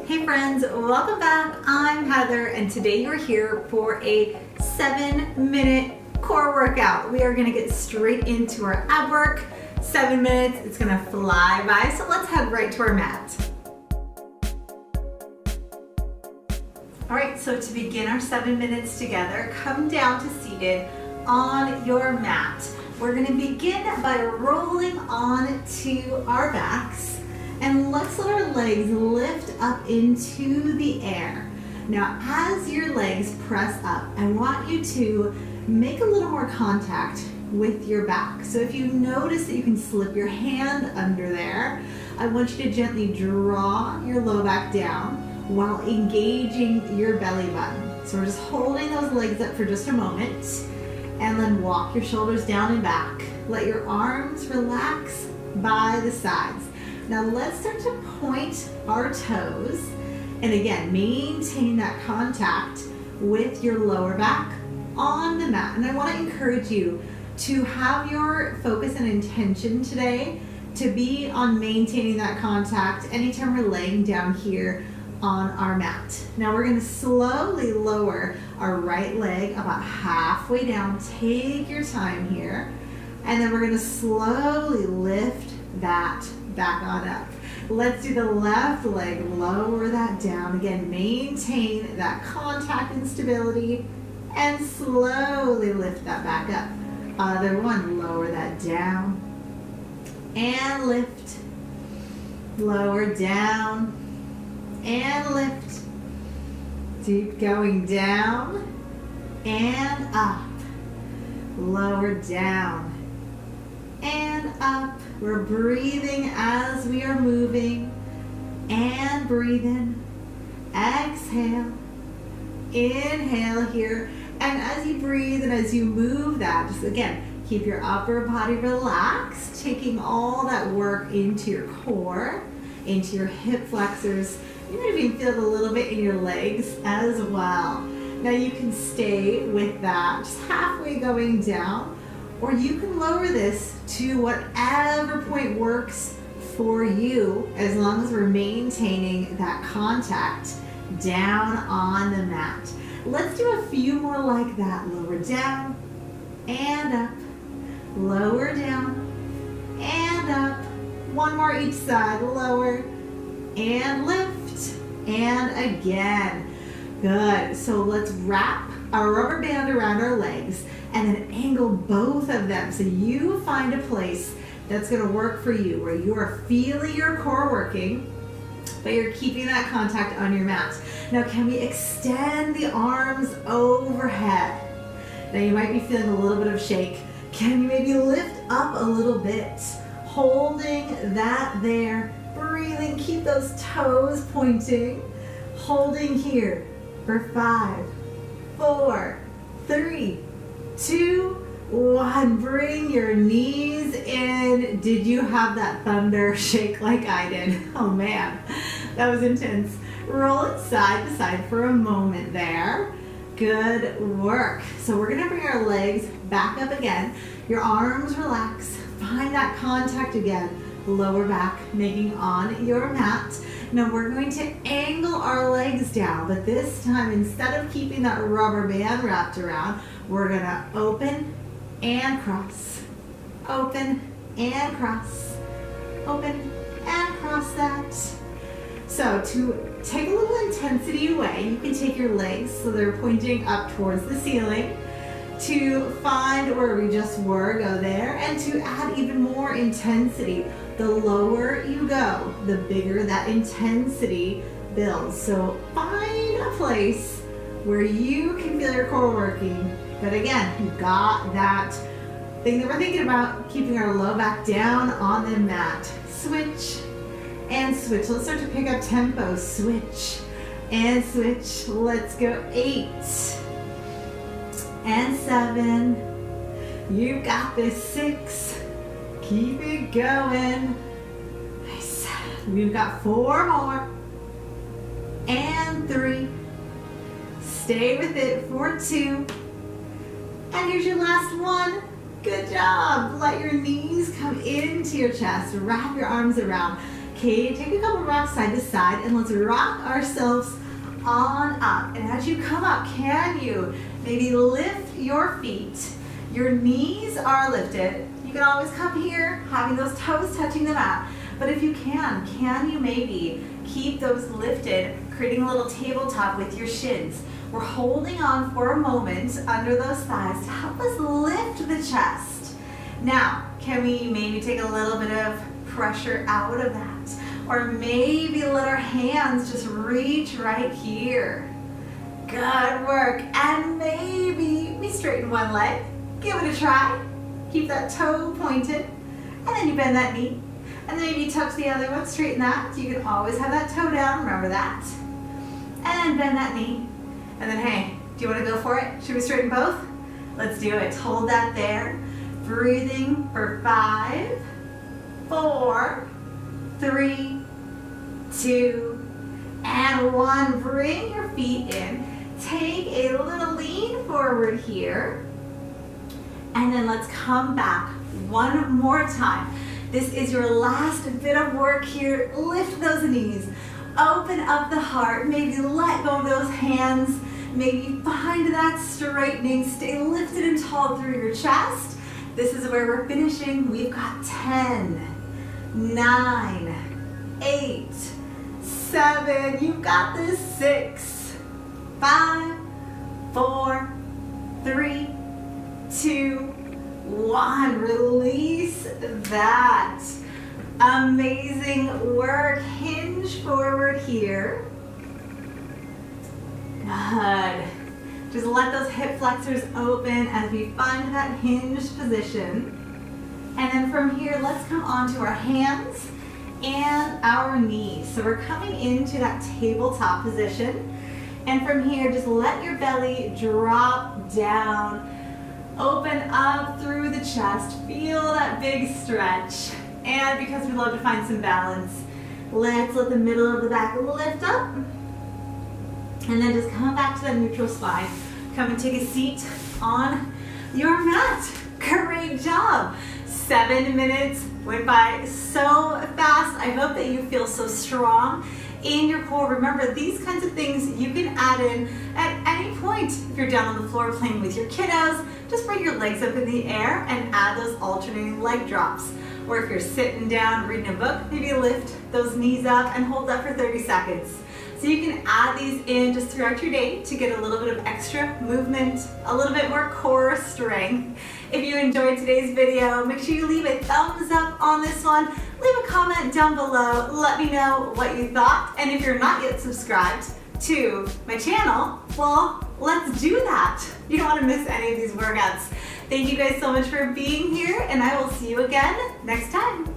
Hey friends, welcome back. I'm Heather and today you're here for a 7-minute core workout. We are gonna get straight into our ab work. 7 minutes, it's gonna fly by, so let's head right to our mat. All right, so to begin our 7 minutes together, come down to seated on your mat. We're gonna begin by rolling onto our backs. And let's let our legs lift up into the air. Now, as your legs press up, I want you to make a little more contact with your back. So if you notice that you can slip your hand under there, I want you to gently draw your low back down while engaging your belly button. So we're just holding those legs up for just a moment, and then walk your shoulders down and back. Let your arms relax by the sides. Now let's start to point our toes, and again, maintain that contact with your lower back on the mat. And I want to encourage you to have your focus and intention today to be on maintaining that contact anytime we're laying down here on our mat. Now we're going to slowly lower our right leg about halfway down. Take your time here. And then we're going to slowly lift that back on up. Let's do the left leg, lower that down. Again, maintain that contact and stability and slowly lift that back up. Other one, lower that down and lift. Lower down and lift. Keep going down and up. Lower down and up. We're breathing as we are moving and breathing. Exhale, inhale here. And as you breathe and as you move that, just again, keep your upper body relaxed, taking all that work into your core, into your hip flexors. You might even feel it a little bit in your legs as well. Now you can stay with that, just halfway going down, or you can lower this to whatever point works for you, as long as we're maintaining that contact down on the mat. Let's do a few more like that. Lower down and up, lower down and up. One more each side, lower and lift, and again. Good, so let's wrap our rubber band around our legs and then angle both of them so you find a place that's going to work for you, where you are feeling your core working, but you're keeping that contact on your mat. Now, can we extend the arms overhead? Now, you might be feeling a little bit of shake. Can you maybe lift up a little bit? Holding that there, breathing, keep those toes pointing. Holding here for 5, 4, 3, 2, 1. Bring your knees in. Did you have that thunder shake like I did? Oh man, that was intense. Roll it side to side for a moment there. Good work. So we're gonna bring our legs back up again. Your arms relax. Find that contact again. Lower back, making on your mat. Now we're going to angle our legs down, but this time, instead of keeping that rubber band wrapped around, we're gonna open and cross. Open and cross. Open and cross that. So to take a little intensity away, you can take your legs so they're pointing up towards the ceiling. To find where we just were, go there, and to add even more intensity, the lower you go, the bigger that intensity builds. So find a place where you can feel your core working, but again, you got that thing that we're thinking about, keeping our low back down on the mat. Switch and switch. Let's start to pick up tempo. Switch and switch. Let's go. 8 and 7. You got this. 6. Keep it going. Nice. We've got 4 more. And 3. Stay with it for 2. And here's your last one. Good job. Let your knees come into your chest. Wrap your arms around. Okay, take a couple rocks side to side and let's rock ourselves on up. And as you come up, can you maybe lift your feet? Your knees are lifted. You can always come here, having those toes touching the mat. But if you can you maybe keep those lifted, creating a little tabletop with your shins. We're holding on for a moment under those thighs to help us lift the chest. Now, can we maybe take a little bit of pressure out of that? Or maybe let our hands just reach right here. Good work. And maybe we straighten one leg. Give it a try. Keep that toe pointed. And then you bend that knee. And then maybe you touch the other one, straighten that. You can always have that toe down, remember that. And bend that knee. And then, hey, do you want to go for it? Should we straighten both? Let's do it. Hold that there. Breathing for 5, 4, 3, 2, and 1. Bring your feet in. Take a little lean forward here. And then let's come back one more time. This is your last bit of work here. Lift those knees. Open up the heart. Maybe let go of those hands. Maybe find that straightening. Stay lifted and tall through your chest. This is where we're finishing. We've got 10, 9, 8, 7. You've got this. 6, 5, 4, 3, 2, 1. Release that. Amazing work. Hinge forward here. Good. Just let those hip flexors open as we find that hinged position. And then from here, let's come onto our hands and our knees. So we're coming into that tabletop position. And from here, just let your belly drop down. Open up through the chest. Feel that big stretch. And because we love to find some balance, let's let the middle of the back lift up. And then just come back to that neutral spine. Come and take a seat on your mat. Great job. 7 minutes went by so fast. I hope that you feel so strong in your core. Remember, these kinds of things you can add in at any point. If you're down on the floor playing with your kiddos, just bring your legs up in the air and add those alternating leg drops. Or if you're sitting down reading a book, maybe lift those knees up and hold that for 30 seconds. So you can add these in just throughout your day to get a little bit of extra movement, a little bit more core strength. If you enjoyed today's video, make sure you leave a thumbs up on this one. Leave a comment down below. Let me know what you thought. And if you're not yet subscribed to my channel, well, let's do that. You don't want to miss any of these workouts. Thank you guys so much for being here, and I will see you again next time.